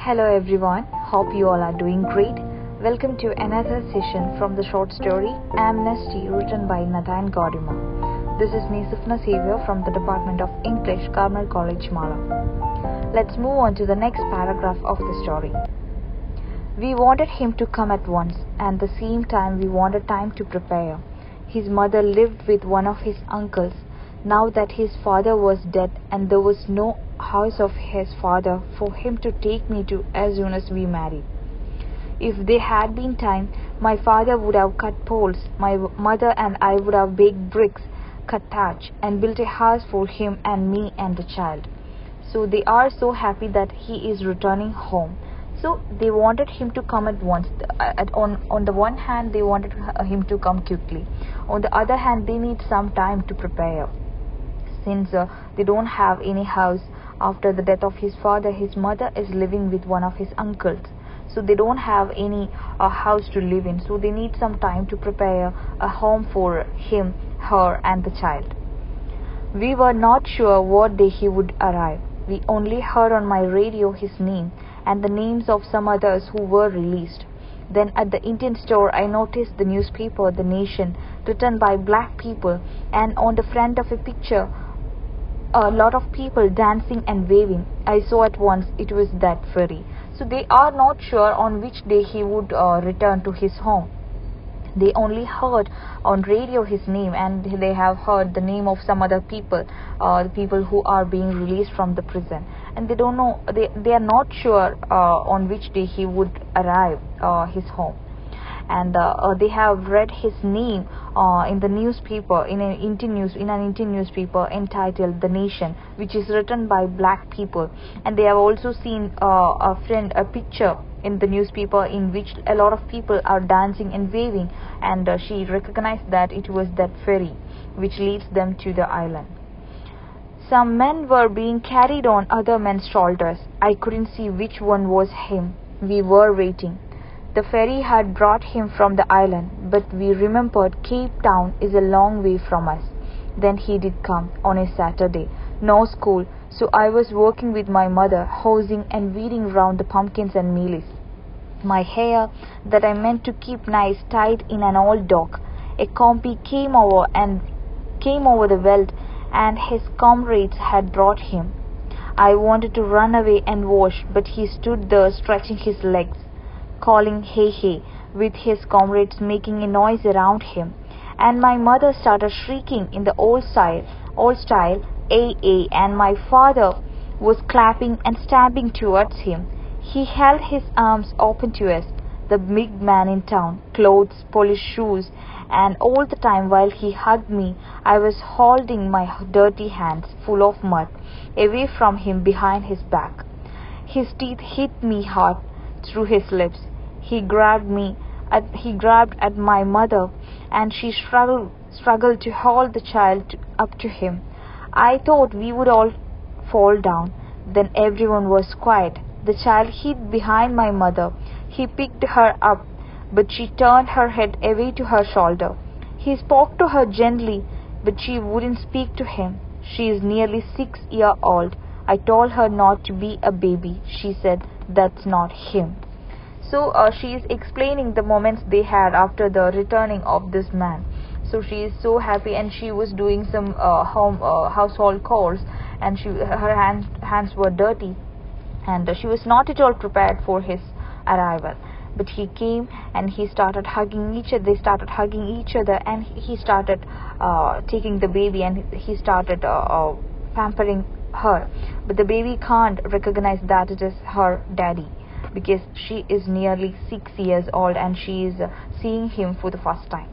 Hello everyone, hope you all are doing great. Welcome to another session from the short story Amnesty, written by Nadine Gordimer. This is me, Sufna Xavier, from the Department of English, Carmel College, Mala. Let's move on to the next paragraph of the story. We wanted him to come at once, and at the same time we wanted time to prepare. His mother lived with one of his uncles, now that his father was dead and there was no house of his father for him to take me to as soon as we married. If there had been time, my father would have cut poles, my mother and I would have baked bricks, cut thatch, and built a house for him and me and the child. So they are so happy that he is returning home. So they wanted him to come at once. On the one hand, they wanted him to come quickly. On the other hand, they need some time to prepare. Since they don't have any house after the death of his father, his mother is living with one of his uncles. So they don't have any house to live in. So they need some time to prepare a home for him, her, and the child. We were not sure what day he would arrive. We only heard on my radio his name and the names of some others who were released. Then at the Indian store, I noticed the newspaper, The Nation, written by black people, and on the front of a picture, a lot of people dancing and waving. I saw at once it was that ferry. So they are not sure on which day he would return to his home. They only heard on radio his name, and they have heard the name of some other people, the people who are being released from the prison, and they don't know, they are not sure on which day he would arrive his home. And they have read his name in the newspaper, in an Indian newspaper entitled The Nation, which is written by black people. And they have also seen a picture in the newspaper in which a lot of people are dancing and waving, and she recognized that it was that ferry which leads them to the island. Some men were being carried on other men's shoulders. I couldn't see which one was him. We were waiting. The ferry had brought him from the island, but we remembered Cape Town is a long way from us. Then he did come on a Saturday. No school, so I was working with my mother, housing and weeding round the pumpkins and mealies. My hair, that I meant to keep nice, tied in an old dock. A compy came over the veldt, and his comrades had brought him. I wanted to run away and wash, but he stood there stretching his legs, calling hey hey, with his comrades making a noise around him, and my mother started shrieking in the old style, A, and my father was clapping and stamping towards him. He held his arms open to us, the big man in town, clothes, polished shoes, and all the time while he hugged me, I was holding my dirty hands full of mud away from him behind his back. His teeth hit me hard through his lips. He grabbed at my mother, and she struggled to hold the child up to him. I thought we would all fall down. Then everyone was quiet. The child hid behind my mother. He picked her up, but she turned her head away to her shoulder. He spoke to her gently, but she wouldn't speak to him. She is nearly 6 years old. I told her not to be a baby. She said, "That's not him." So she is explaining the moments they had after the returning of this man. So she is so happy, and she was doing some household chores, and her hands were dirty, and she was not at all prepared for his arrival. But he came, and he started hugging each other. They started hugging each other, and he started taking the baby, and he started pampering her. But the baby can't recognize that it is her daddy, because she is nearly 6 years old and she is seeing him for the first time.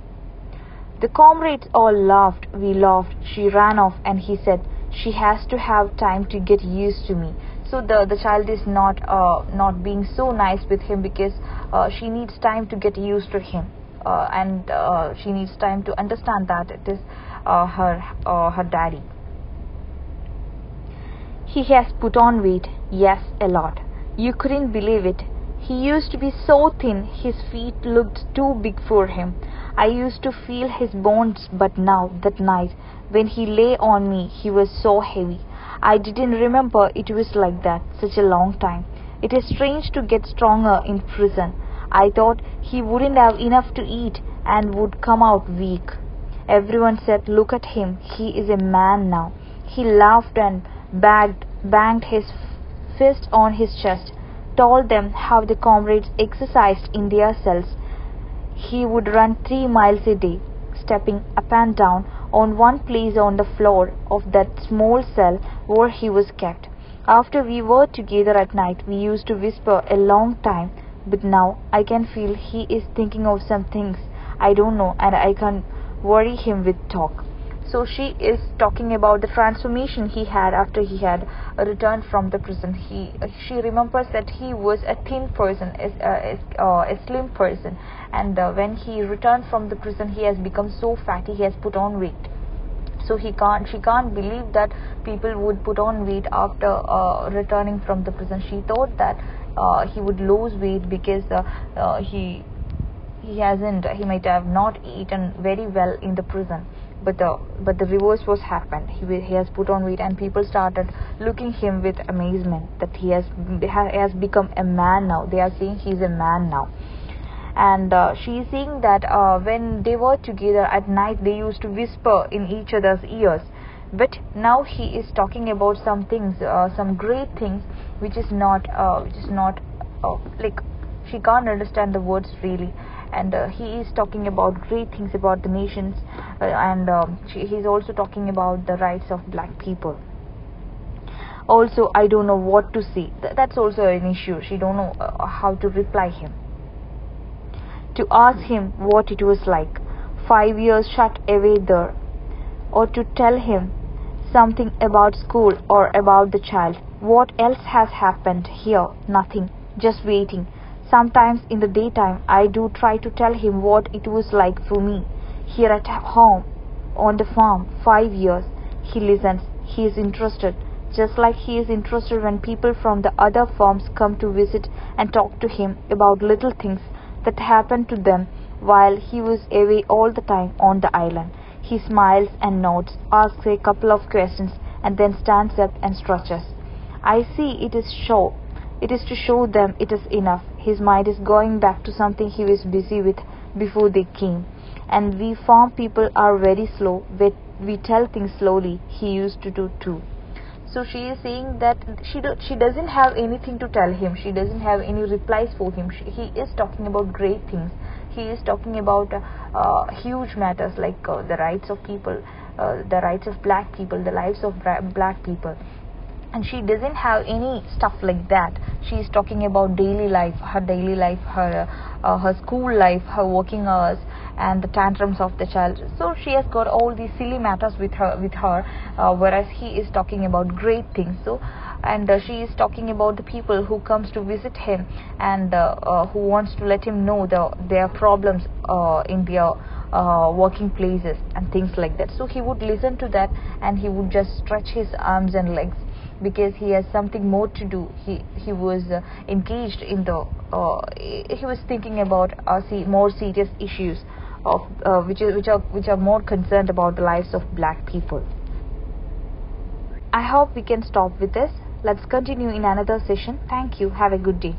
The comrades all laughed. We laughed. She ran off, and he said, "She has to have time to get used to me." So the child is not being so nice with him, because she needs time to get used to him, and she needs time to understand that it is her daddy. He has put on weight. Yes, a lot. You couldn't believe it. He used to be so thin, his feet looked too big for him. I used to feel his bones, but now, that night, when he lay on me, he was so heavy. I didn't remember it was like that, such a long time. It is strange to get stronger in prison. I thought he wouldn't have enough to eat and would come out weak. Everyone said, "Look at him, he is a man now." He laughed and banged his fist on his chest, told them how the comrades exercised in their cells. He would run 3 miles a day, stepping up and down on one place on the floor of that small cell where he was kept. After we were together at night, we used to whisper a long time, but now I can feel he is thinking of some things I don't know, and I can't worry him with talk. So she is talking about the transformation he had after he had returned from the prison. She remembers that he was a thin person, a slim person, and when he returned from the prison, he has become so fatty, he has put on weight. So she can't believe that people would put on weight after returning from the prison. She thought that he would lose weight because he might have not eaten very well in the prison, but the reverse was happened. He has put on weight, and people started looking him with amazement that he has become a man now. They are saying he's a man now. And she is saying that when they were together at night, they used to whisper in each other's ears, but now he is talking about some things, some great things, which is not like, she can't understand the words really, and he is talking about great things about the nations, and he's also talking about the rights of black people. Also, I don't know what to say. That's also an issue. She don't know how to reply him, to ask him what it was like, 5 years shut away there, or to tell him something about school or about the child. What else has happened here? Nothing, just waiting. Sometimes in the daytime I do try to tell him what it was like for me here at home on the farm. 5 years. He listens. He is interested, just like he is interested when people from the other farms come to visit and talk to him about little things that happened to them while he was away all the time on the island. He smiles and nods, asks a couple of questions, and then stands up and stretches. I see it is to show them it is enough. His mind is going back to something he was busy with before they came. And we farm people are very slow. We tell things slowly. He used to do too. So she is saying that she doesn't have anything to tell him. She doesn't have any replies for him. He is talking about great things. He is talking about huge matters like the rights of people, the rights of black people, the lives of black people. And she doesn't have any stuff like that. She is talking about daily life, her school life, her working hours, and the tantrums of the child. So she has got all these silly matters with her, whereas he is talking about great things. So, and she is talking about the people who comes to visit him and who wants to let him know their problems in their working places and things like that. So he would listen to that, and he would just stretch his arms and legs, because he has something more to do. He was engaged in he was thinking about more serious issues of which are more concerned about the lives of black people. I hope we can stop with this. Let's continue in another session. Thank you. Have a good day.